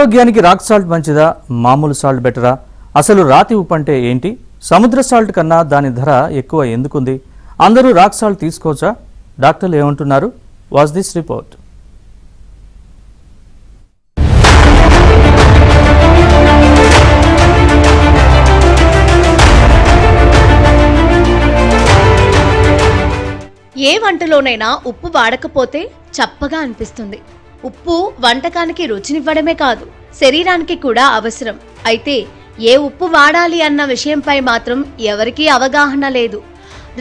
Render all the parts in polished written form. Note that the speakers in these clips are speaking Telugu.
ఆరోగ్యానికి రాక్ సాల్ట్ మంచిదా, మామూలు సాల్ట్ బెటరా? అసలు రాతి ఉప్పు అంటే ఏంటి? సముద్ర సాల్ట్ కన్నా దాని ధర ఎక్కువ ఎందుకుంది? అందరూ రాక్ సాల్ట్ తీసుకోవచ్చా? డాక్టర్లు ఏమంటున్నారు? Watch this report. ఏ వంటలోనైనా ఉప్పు వాడకపోతే చప్పగా అనిపిస్తుంది. ఉప్పు వంటకానికి రుచినివ్వడమే కాదు, శరీరానికి కూడా అవసరం. అయితే ఏ ఉప్పు వాడాలి అన్న విషయంపై మాత్రం ఎవరికీ అవగాహన లేదు.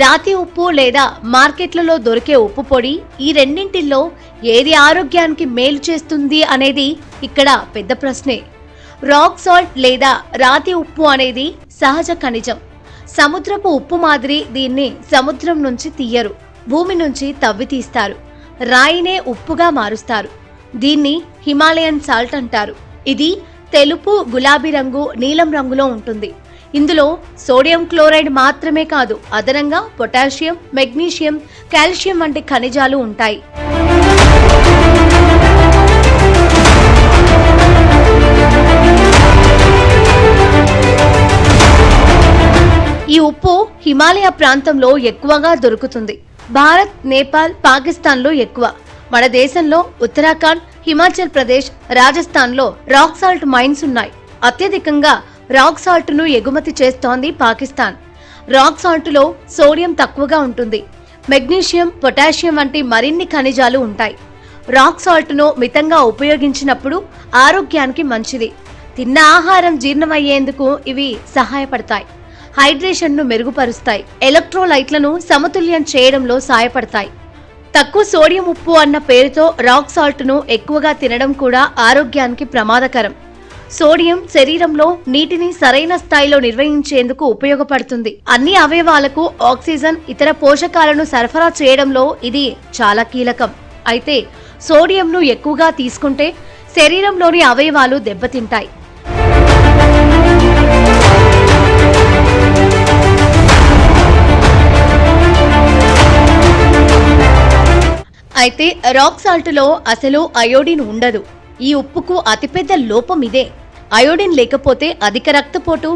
రాతి ఉప్పు లేదా మార్కెట్లలో దొరికే ఉప్పు పొడి, ఈ రెండింటిల్లో ఏది ఆరోగ్యానికి మేలు చేస్తుంది అనేది ఇక్కడ పెద్ద ప్రశ్నే. రాక్ సాల్ట్ లేదా రాతి ఉప్పు అనేది సహజ ఖనిజం. సముద్రపు ఉప్పు మాదిరి దీన్ని సముద్రం నుంచి తీయరు, భూమి నుంచి తవ్వి తీస్తారు. రాయినే ఉప్పుగా మారుస్తారు. దీన్ని హిమాలయన్ సాల్ట్ అంటారు. ఇది తెలుపు, గులాబీ రంగు, నీలం రంగులో ఉంటుంది. ఇందులో సోడియం క్లోరైడ్ మాత్రమే కాదు, అదనంగా పొటాషియం, మెగ్నీషియం, కాల్షియం వంటి ఖనిజాలు ఉంటాయి. ఈ ఉప్పు హిమాలయ ప్రాంతంలో ఎక్కువగా దొరుకుతుంది. భారత్, నేపాల్, పాకిస్తాన్లో ఎక్కువ. మన దేశంలో ఉత్తరాఖండ్, హిమాచల్ ప్రదేశ్, రాజస్థాన్లో రాక్ సాల్ట్ మైన్స్ ఉన్నాయి. అత్యధికంగా రాక్ సాల్ట్ ను ఎగుమతి చేస్తోంది పాకిస్తాన్. రాక్ సాల్ట్ లో సోడియం తక్కువగా ఉంటుంది. మెగ్నీషియం, పొటాషియం వంటి మరిన్ని ఖనిజాలు ఉంటాయి. రాక్ సాల్ట్ ను మితంగా ఉపయోగించినప్పుడు ఆరోగ్యానికి మంచిది. తిన్న ఆహారం జీర్ణమయ్యేందుకు ఇవి సహాయపడతాయి. హైడ్రేషన్ ను మెరుగుపరుస్తాయి. ఎలక్ట్రోలైట్లను సమతుల్యం చేయడంలో సహాయపడతాయి. తక్కువ సోడియం ఉప్పు అన్న పేరుతో రాక్ సాల్ట్ ను ఎక్కువగా తినడం కూడా ఆరోగ్యానికి ప్రమాదకరం. సోడియం శరీరంలో నీటిని సరైన స్థాయిలో నిర్వహించేందుకు ఉపయోగపడుతుంది. అన్ని అవయవాలకు ఆక్సిజన్, ఇతర పోషకాలను సరఫరా చేయడంలో ఇది చాలా కీలకం. అయితే సోడియంను ఎక్కువగా తీసుకుంటే శరీరంలోని అవయవాలు దెబ్బతింటాయి. అయితే రాక్ సాల్ట్ లో అసలు అయోడిన్ ఉండదు. ఈ ఉప్పుకు అతిపెద్ద లోపం ఇదే. అయోడిన్ లేకపోతే అధిక రక్తపోటు,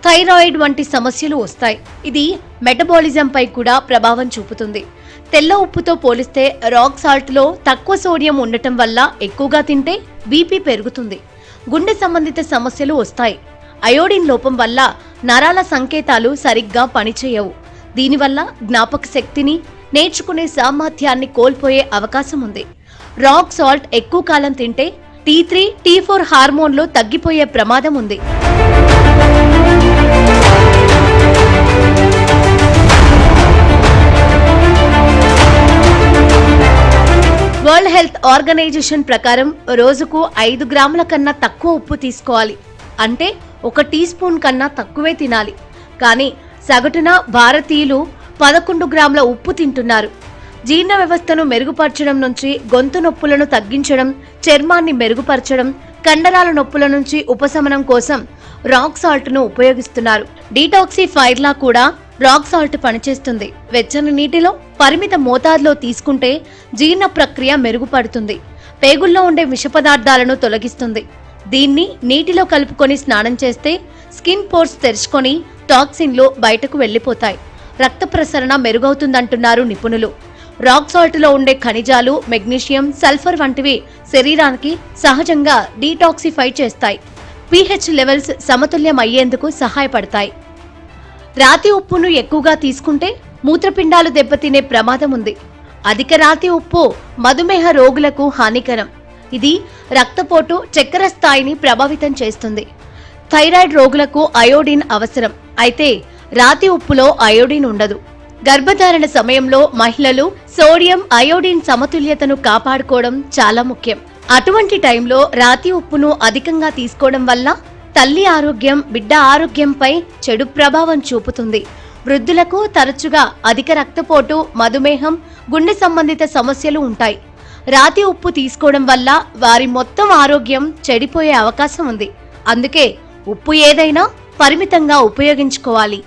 థైరాయిడ్ వంటి సమస్యలు వస్తాయి. ఇది మెటబాలిజం పై కూడా ప్రభావం చూపుతుంది. తెల్ల ఉప్పుతో పోలిస్తే రాక్ సాల్ట్ లో తక్కువ సోడియం ఉండటం వల్ల ఎక్కువగా తింటే బీపీ పెరుగుతుంది, గుండె సంబంధిత సమస్యలు వస్తాయి. అయోడిన్ లోపం వల్ల నరాల సంకేతాలు సరిగ్గా పనిచేయవు. దీనివల్ల జ్ఞాపక శక్తిని, నేర్చుకునే సామర్థ్యాన్ని కోల్పోయే అవకాశం ఉంది. రాక్ సాల్ట్ ఎక్కువ కాలం తింటే T3, T4 హార్మోన్లు తగ్గిపోయే ప్రమాదం ఉంది. వరల్డ్ హెల్త్ ఆర్గనైజేషన్ ప్రకారం రోజుకు 5 గ్రాముల కన్నా తక్కువ ఉప్పు తీసుకోవాలి. అంటే 1 టీ స్పూన్ కన్నా తక్కువే తినాలి. కానీ సగటున భారతీయులు 11 గ్రాముల ఉప్పు తింటున్నారు. జీర్ణ వ్యవస్థను మెరుగుపరచడం నుంచి గొంతు నొప్పులను తగ్గించడం, చర్మాన్ని మెరుగుపరచడం, కండరాల నొప్పుల నుంచి ఉపశమనం కోసం రాక్ సాల్ట్ ను ఉపయోగిస్తున్నారు. డీటాక్సిఫైర్ లా కూడా రాక్ సాల్ట్ పనిచేస్తుంది. వెచ్చని నీటిలో పరిమిత మోతాదులో తీసుకుంటే జీర్ణ ప్రక్రియ మెరుగుపడుతుంది. పేగుల్లో ఉండే విష పదార్థాలను తొలగిస్తుంది. దీన్ని నీటిలో కలుపుకొని స్నానం చేస్తే స్కిన్ పోర్స్ తెరుచుకొని టాక్సిన్లు బయటకు వెళ్లిపోతాయి. రక్త ప్రసరణ మెరుగవుతుందంటున్నారు నిపుణులు. రాక్ సాల్ట్ లో ఉండే ఖనిజాలు, మెగ్నీషియం, సల్ఫర్ వంటివి శరీరానికి సహజంగా డీటాక్సిఫై చేస్తాయి. pH లెవెల్స్ సమతుల్యం అయ్యేందుకు సహాయపడతాయి. రాతి ఉప్పును ఎక్కువగా తీసుకుంటే మూత్రపిండాలు దెబ్బతినే ప్రమాదం ఉంది. అధిక రాతి ఉప్పు మధుమేహ రోగులకు హానికరం. ఇది రక్తపోటు, చక్కెర స్థాయిని ప్రభావితం చేస్తుంది. థైరాయిడ్ రోగులకు అయోడిన్ అవసరం. అయితే రాతి ఉప్పులో అయోడిన్ ఉండదు. గర్భధారణ సమయంలో మహిళలు సోడియం, అయోడిన్ సమతుల్యతను కాపాడుకోవడం చాలా ముఖ్యం. అటువంటి టైంలో రాతి ఉప్పును అధికంగా తీసుకోవడం వల్ల తల్లి ఆరోగ్యం, బిడ్డ ఆరోగ్యంపై చెడు ప్రభావం చూపుతుంది. వృద్ధులకు తరచుగా అధిక రక్తపోటు, మధుమేహం, గుండె సంబంధిత సమస్యలు ఉంటాయి. రాతి ఉప్పు తీసుకోవడం వల్ల వారి మొత్తం ఆరోగ్యం చెడిపోయే అవకాశం ఉంది. అందుకే ఉప్పు ఏదైనా పరిమితంగా ఉపయోగించుకోవాలి.